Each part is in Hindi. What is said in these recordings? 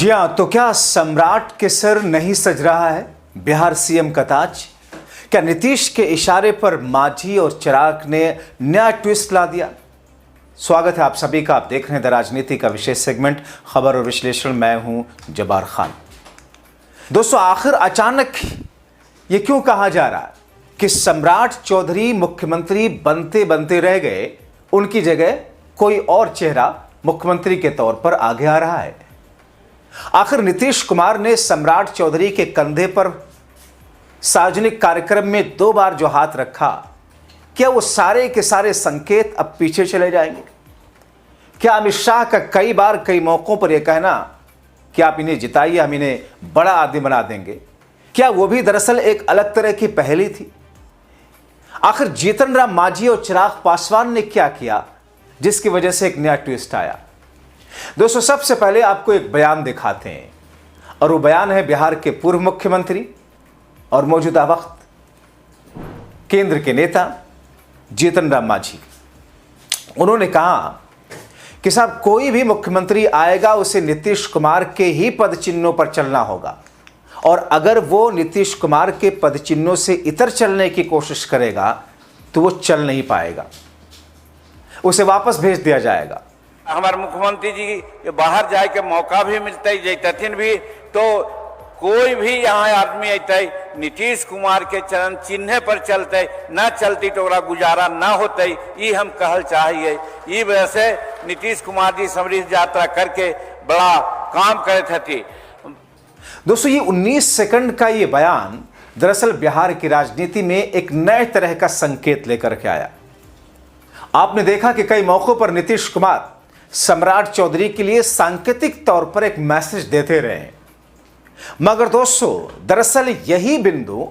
जी हाँ, तो क्या सम्राट के सिर नहीं सज रहा है बिहार सीएम का ताज? क्या नीतीश के इशारे पर मांझी और चिराग ने नया ट्विस्ट ला दिया? स्वागत है आप सभी का। आप देख रहे हैं द राजनीति का विशेष सेगमेंट खबर और विश्लेषण। मैं हूं जब्बार खान। दोस्तों, आखिर अचानक ये क्यों कहा जा रहा है कि सम्राट चौधरी मुख्यमंत्री बनते बनते रह गए, उनकी जगह कोई और चेहरा मुख्यमंत्री के तौर पर आगे आ रहा है? आखिर नीतीश कुमार ने सम्राट चौधरी के कंधे पर सार्वजनिक कार्यक्रम में 2 बार जो हाथ रखा, क्या वो सारे के सारे संकेत अब पीछे चले जाएंगे? क्या अमित शाह का कई बार कई मौकों पर यह कहना कि आप इन्हें जिताइए, हम इन्हें बड़ा आदमी बना देंगे, क्या वो भी दरअसल एक अलग तरह की पहेली थी? आखिर जीतन राम मांझी और चिराग पासवान ने क्या किया जिसकी वजह से एक नया ट्विस्ट आया? दोस्तों, सबसे पहले आपको एक बयान दिखाते हैं, और वो बयान है बिहार के पूर्व मुख्यमंत्री और मौजूदा वक्त केंद्र के नेता जीतन राम मांझी। उन्होंने कहा कि साहब, कोई भी मुख्यमंत्री आएगा उसे नीतीश कुमार के ही पद चिन्हों पर चलना होगा, और अगर वो नीतीश कुमार के पद चिन्हों से इतर चलने की कोशिश करेगा तो वो चल नहीं पाएगा, उसे वापस भेज दिया जाएगा। हमारे मुख्यमंत्री जी बाहर जाए के मौका भी मिलते जैतथिन भी, तो कोई भी यहाँ आदमी अतै नीतीश कुमार के चरण चिन्ह पर चलते, न चलती तो गुजारा न होते, ये हम कहल चाहिए। ये वजह से नीतीश कुमार जी समृद्ध यात्रा करके बड़ा काम करे थे। दोस्तों, ये 19 सेकंड का ये बयान दरअसल बिहार की राजनीति में एक नए तरह का संकेत लेकर के आया। आपने देखा कि कई मौकों पर नीतीश कुमार सम्राट चौधरी के लिए सांकेतिक तौर पर एक मैसेज देते रहे हैं, मगर दोस्तों दरअसल यही बिंदु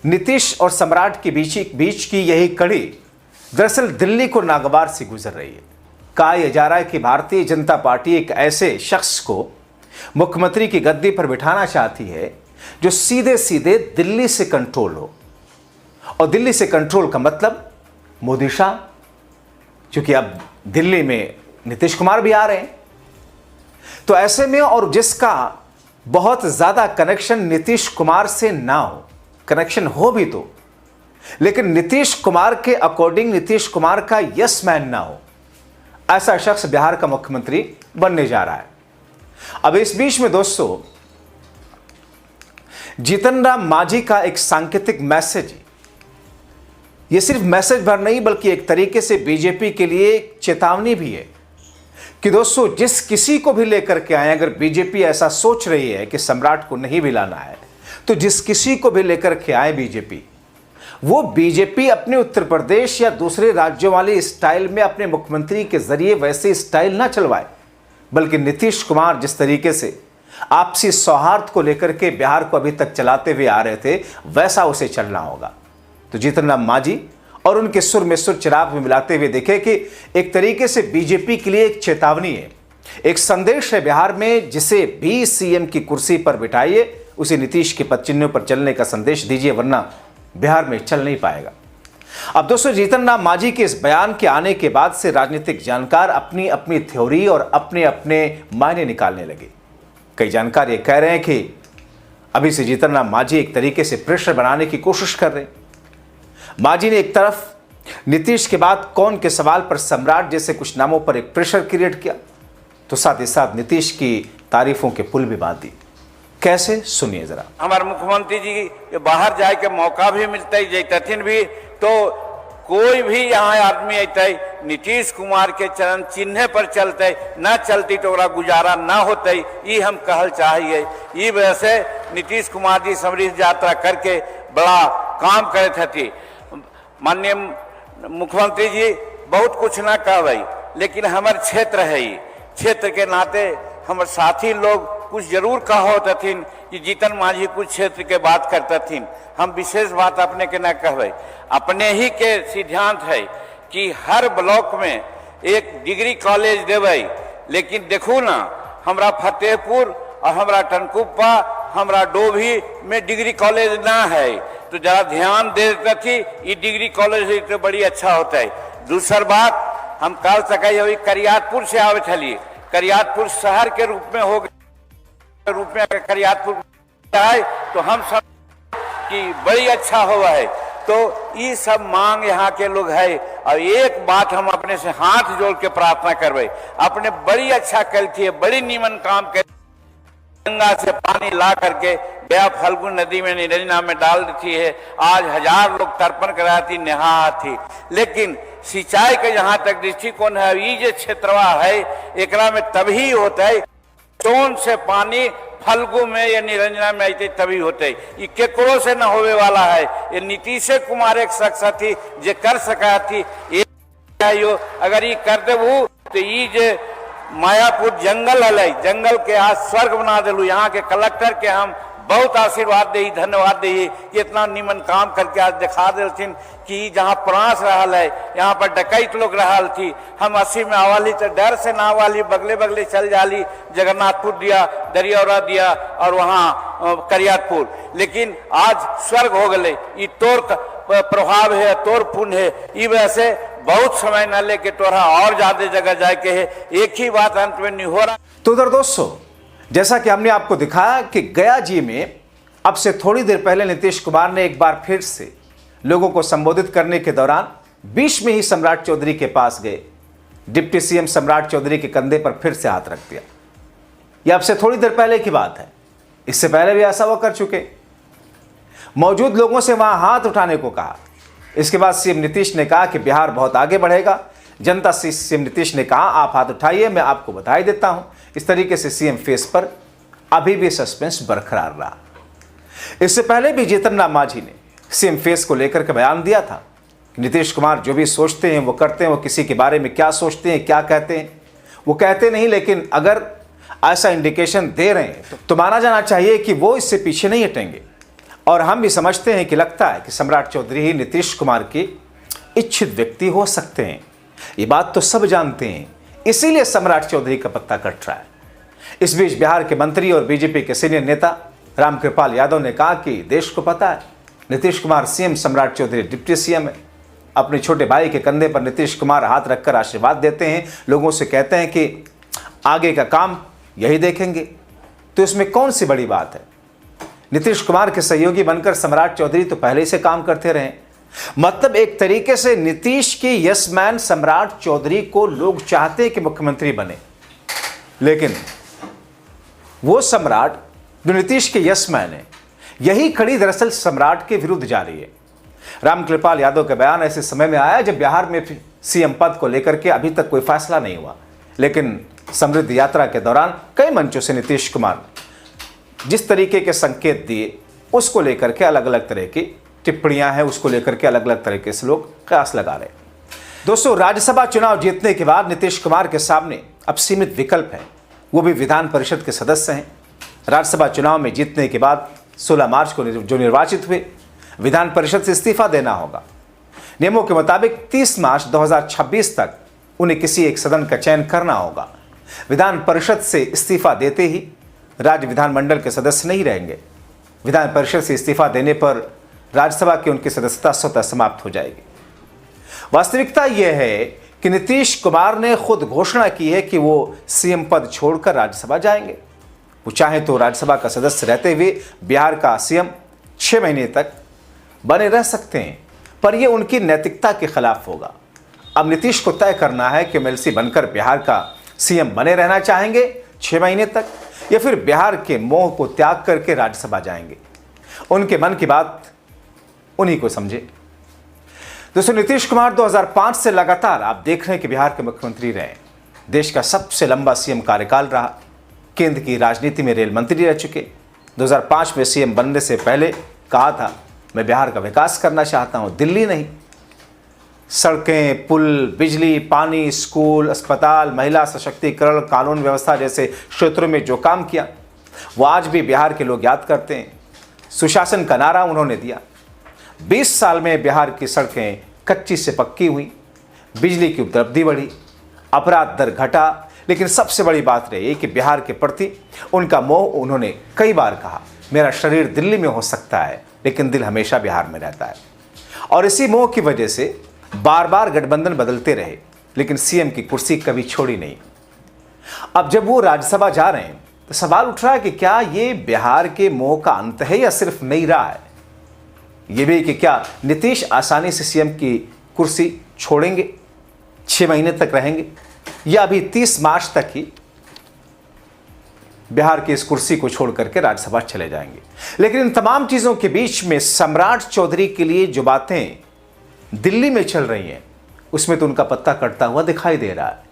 नीतीश और सम्राट के बीच की यही कड़ी दरअसल दिल्ली को नागवार से गुजर रही है। कहा यह जा रहा है कि भारतीय जनता पार्टी एक ऐसे शख्स को मुख्यमंत्री की गद्दी पर बिठाना चाहती है जो सीधे सीधे दिल्ली से कंट्रोल हो, और दिल्ली से कंट्रोल का मतलब मोदी शाह, क्योंकि अब दिल्ली में नीतीश कुमार भी आ रहे हैं। तो ऐसे में, और जिसका बहुत ज्यादा कनेक्शन नीतीश कुमार से ना हो, कनेक्शन हो भी तो लेकिन नीतीश कुमार के अकॉर्डिंग नीतीश कुमार का यस मैन ना हो, ऐसा शख्स बिहार का मुख्यमंत्री बनने जा रहा है। अब इस बीच में दोस्तों, जीतन राम मांझी का एक सांकेतिक मैसेज, यह सिर्फ मैसेज भर नहीं बल्कि एक तरीके से बीजेपी के लिए एक चेतावनी भी है कि दोस्तों, जिस किसी को भी लेकर के आए, अगर बीजेपी ऐसा सोच रही है कि सम्राट को नहीं भी लाना है, तो जिस किसी को भी लेकर के आए बीजेपी, वो बीजेपी अपने उत्तर प्रदेश या दूसरे राज्यों वाले स्टाइल में अपने मुख्यमंत्री के जरिए वैसे स्टाइल ना चलवाए, बल्कि नीतीश कुमार जिस तरीके से आपसी सौहार्द को लेकर के बिहार को अभी तक चलाते हुए आ रहे थे, वैसा उसे चलना होगा। तो जीतन राम मांझी और उनके सुर में सुर चिराग में मिलाते हुए देखे कि एक तरीके से बीजेपी के लिए एक चेतावनी है, एक संदेश है बिहार में, जिसे भी सीएम की कुर्सी पर बिठाइए, उसे नीतीश के पद चिन्हों पर चलने का संदेश दीजिए, वरना बिहार में चल नहीं पाएगा। अब दोस्तों, जीतन राम मांझी के इस बयान के आने के बाद से राजनीतिक जानकार अपनी अपनी थ्योरी और अपने अपने मायने निकालने लगे। कई जानकार ये कह रहे हैं कि अभी से जीतन राम मांझी एक तरीके से प्रेशर बनाने की कोशिश कर रहे हैं। मांझी ने एक तरफ नीतीश के बाद कौन के सवाल पर सम्राट जैसे कुछ नामों पर एक प्रेशर क्रिएट किया, तो साथ ही साथ नीतीश की तारीफों के पुल भी बांध दी। कैसे, सुनिए जरा। हमारे मुख्यमंत्री जी बाहर जाए के मौका भी मिलते जैतथिन भी, तो कोई भी यहाँ आदमी अतै नीतीश कुमार के चरण चिन्ह पर चलते, न चलती तो गुजारा न होते, ये हम कहल चाहिए। ये वजह से नीतीश कुमार जी समृद्ध यात्रा करके बड़ा काम करे थे। माननीय मुख्यमंत्री जी बहुत कुछ ना कहबै, लेकिन हमारे क्षेत्र है, क्षेत्र के नाते हमारे साथी लोग कुछ जरूर कहो तथिन कि जीतन मांझी कुछ क्षेत्र के बात करते थिन। हम विशेष बात अपने के ना कहबै, अपने ही के सिद्धांत है कि हर ब्लॉक में एक डिग्री कॉलेज देबै, लेकिन देखू ना, हमरा फतेहपुर और हमरा टनकुप्पा, हमरा डोभी में डिग्री कॉलेज ना है, तो जरा ध्यान देते थी, ये डिग्री कॉलेज तो बड़ी अच्छा होता है। दूसर बात, हम कह सके करियातपुर से आवे, करियातपुर शहर के रूप में हो गए। रूप में अगर करियातपुर आए तो हम सब की बड़ी अच्छा हुआ है। तो ये सब मांग यहाँ के लोग है। और एक बात हम अपने से हाथ जोड़ के प्रार्थना करवे, अपने बड़ी अच्छा करती है, बड़ी नीमन काम कर, गंगा से पानी ला करके गया फल्गु नदी में निरंजना में डाल देती है। आज 1000 लोग तर्पण कराती नहा थी। लेकिन सिंचाई का जहां तक दृष्टिकोण है, ये जो क्षेत्रवा है एकरा में तभी होता है, सोन से पानी फल्गु में या निरंजना में आते तभी होते। ये केकरो से न होवे वाला है। ये नीतीश कुमार एक शख्स थी जे कर सका थी। यो अगर ये कर देबू तो ये जे मायापुर जंगल है, जंगल के आज स्वर्ग बना दिलू। यहाँ के कलेक्टर के हम बहुत आशीर्वाद दे, धन्यवाद दे कि इतना निमन काम करके आज दिखा दिलथिन कि जहाँ प्रांस रहल है, यहाँ पर डकैत लोग रहल थी। हम 80 में आवाली तो डर से ना आवाली, बगले बगले चल जाली, जगन्नाथपुर दिया, दरियाौरा दिया और वहाँ करियातपुर। लेकिन आज स्वर्ग हो गए। ये तोर प्रभाव है, तोर पुण्य है। ये वजह से बहुत समय न लेके तोरा और ज्यादा जगह जाए के है। एक ही बात अंत में नहीं हो रहा। तो उधर दोस्तों, जैसा कि हमने आपको दिखाया कि गया जी में अब से थोड़ी देर पहले नीतीश कुमार ने एक बार फिर से लोगों को संबोधित करने के दौरान बीच में ही सम्राट चौधरी के पास गए, डिप्टी सीएम सम्राट चौधरी के कंधे पर फिर से हाथ रख दिया। यह अब से थोड़ी देर पहले की बात है, इससे पहले भी ऐसा वो कर चुके। मौजूद लोगों से वहां हाथ उठाने को कहा। इसके बाद सीएम नीतीश ने कहा कि बिहार बहुत आगे बढ़ेगा। जनता से सीएम नीतीश ने कहा आप हाथ उठाइए, मैं आपको बधाई देता हूं। इस तरीके से सीएम फेस पर अभी भी सस्पेंस बरकरार रहा। इससे पहले भी जीतन राम मांझी ने सीएम फेस को लेकर के बयान दिया था कि नीतीश कुमार जो भी सोचते हैं वो करते हैं। वो किसी के बारे में क्या सोचते हैं, क्या कहते हैं वो कहते नहीं, लेकिन अगर ऐसा इंडिकेशन दे रहे हैं तो माना जाना चाहिए कि वो इससे पीछे नहीं हटेंगे। और हम भी समझते हैं कि लगता है कि सम्राट चौधरी ही नीतीश कुमार के इच्छित व्यक्ति हो सकते हैं। ये बात तो सब जानते हैं, इसीलिए सम्राट चौधरी का पत्ता कट रहा है। इस बीच बिहार के मंत्री और बीजेपी के सीनियर नेता रामकृपाल यादव ने कहा कि देश को पता है नीतीश कुमार सीएम, सम्राट चौधरी डिप्टी सीएम है। अपने छोटे भाई के कंधे पर नीतीश कुमार हाथ रखकर आशीर्वाद देते हैं, लोगों से कहते हैं कि आगे का काम यही देखेंगे। तो इसमें कौन सी बड़ी बात है? नीतीश कुमार के सहयोगी बनकर सम्राट चौधरी तो पहले से काम करते रहे। मतलब एक तरीके से नीतीश के यस मैन सम्राट चौधरी को लोग चाहते हैं कि मुख्यमंत्री बने, लेकिन वो सम्राट जो नीतीश के यस मैन है, यही खड़ी दरअसल सम्राट के विरुद्ध जा रही है। रामकृपाल यादव का बयान ऐसे समय में आया जब बिहार में सीएम पद को लेकर के अभी तक कोई फैसला नहीं हुआ, लेकिन समृद्ध यात्रा के दौरान कई मंचों से नीतीश कुमार जिस तरीके के संकेत दिए उसको लेकर के अलग अलग तरह की टिप्पणियां हैं, उसको लेकर के अलग अलग तरीके से लोग कयास लगा रहे। दोस्तों, राज्यसभा चुनाव जीतने के बाद नीतीश कुमार के सामने अब सीमित विकल्प है, वो भी विधान परिषद के सदस्य हैं। राज्यसभा चुनाव में जीतने के बाद 16 मार्च को जो निर्वाचित हुए, विधान परिषद से इस्तीफा देना होगा। नियमों के मुताबिक 30 मार्च 2026 तक उन्हें किसी एक सदन का चयन करना होगा। विधान परिषद से इस्तीफा देते ही राज्य विधानमंडल के सदस्य नहीं रहेंगे। विधान परिषद से इस्तीफा देने पर राज्यसभा की उनकी सदस्यता स्वतः समाप्त हो जाएगी। वास्तविकता यह है कि नीतीश कुमार ने खुद घोषणा की है कि वो सीएम पद छोड़कर राज्यसभा जाएंगे। वो चाहे तो राज्यसभा का सदस्य रहते हुए बिहार का सीएम 6 महीने तक बने रह सकते हैं, पर यह उनकी नैतिकता के खिलाफ होगा। अब नीतीश को तय करना है कि एमएलसी बनकर बिहार का सीएम बने रहना चाहेंगे 6 महीने तक, या फिर बिहार के मोह को त्याग करके राज्यसभा जाएंगे। उनके मन की बात उन्हीं को समझे। दोस्तों, नीतीश कुमार 2005 से लगातार आप देख रहे हैं कि बिहार के मुख्यमंत्री रहे। देश का सबसे लंबा सीएम कार्यकाल रहा। केंद्र की राजनीति में रेल मंत्री रह चुके। 2005 में सीएम बनने से पहले कहा था मैं बिहार का विकास करना चाहता हूं, दिल्ली नहीं। सड़कें, पुल, बिजली, पानी, स्कूल, अस्पताल, महिला सशक्तिकरण, कानून व्यवस्था जैसे क्षेत्रों में जो काम किया वो आज भी बिहार के लोग याद करते हैं। सुशासन का नारा उन्होंने दिया। 20 साल में बिहार की सड़कें कच्ची से पक्की हुई, बिजली की उपलब्धि बढ़ी, अपराध दर घटा, लेकिन सबसे बड़ी बात रही कि बिहार के प्रति उनका मोह। उन्होंने कई बार कहा मेरा शरीर दिल्ली में हो सकता है लेकिन दिल हमेशा बिहार में रहता है। और इसी मोह की वजह से बार बार गठबंधन बदलते रहे, लेकिन सीएम की कुर्सी कभी छोड़ी नहीं। अब जब वो राज्यसभा जा रहे हैं तो सवाल उठ रहा है कि क्या ये बिहार के मोह का अंत है या सिर्फ नई राह है। ये भी कि क्या नीतीश आसानी से सीएम की कुर्सी छोड़ेंगे, 6 महीने तक रहेंगे, या अभी 30 मार्च तक ही बिहार की इस कुर्सी को छोड़ करके राज्यसभा चले जाएंगे। लेकिन इन तमाम चीजों के बीच में सम्राट चौधरी के लिए जो बातें दिल्ली में चल रही हैं, उसमें तो उनका पत्ता कटता हुआ दिखाई दे रहा है।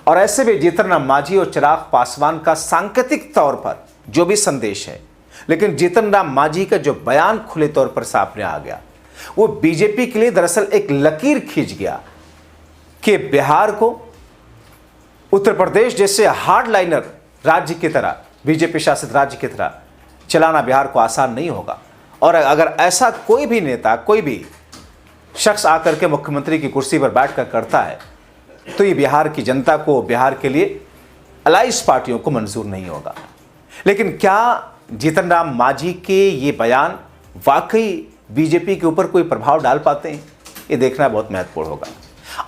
और ऐसे में जीतन राम मांझी और चिराग पासवान का सांकेतिक तौर पर जो भी संदेश है, लेकिन जीतन राम मांझी का जो बयान खुले तौर पर सामने आ गया, वो बीजेपी के लिए दरअसल एक लकीर खींच गया कि बिहार को उत्तर प्रदेश जैसे हार्डलाइनर राज्य की तरह, बीजेपी शासित राज्य की तरह चलाना बिहार को आसान नहीं होगा। और अगर ऐसा कोई भी नेता, कोई भी शख्स आकर के मुख्यमंत्री की कुर्सी पर बैठकर करता है, तो ये बिहार की जनता को, बिहार के लिए अलाइज पार्टियों को मंजूर नहीं होगा। लेकिन क्या जीतन राम मांझी के ये बयान वाकई बीजेपी के ऊपर कोई प्रभाव डाल पाते हैं, ये देखना बहुत महत्वपूर्ण होगा।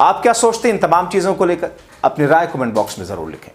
आप क्या सोचते हैं इन तमाम चीज़ों को लेकर? अपनी राय कमेंट बॉक्स में ज़रूर लिखें।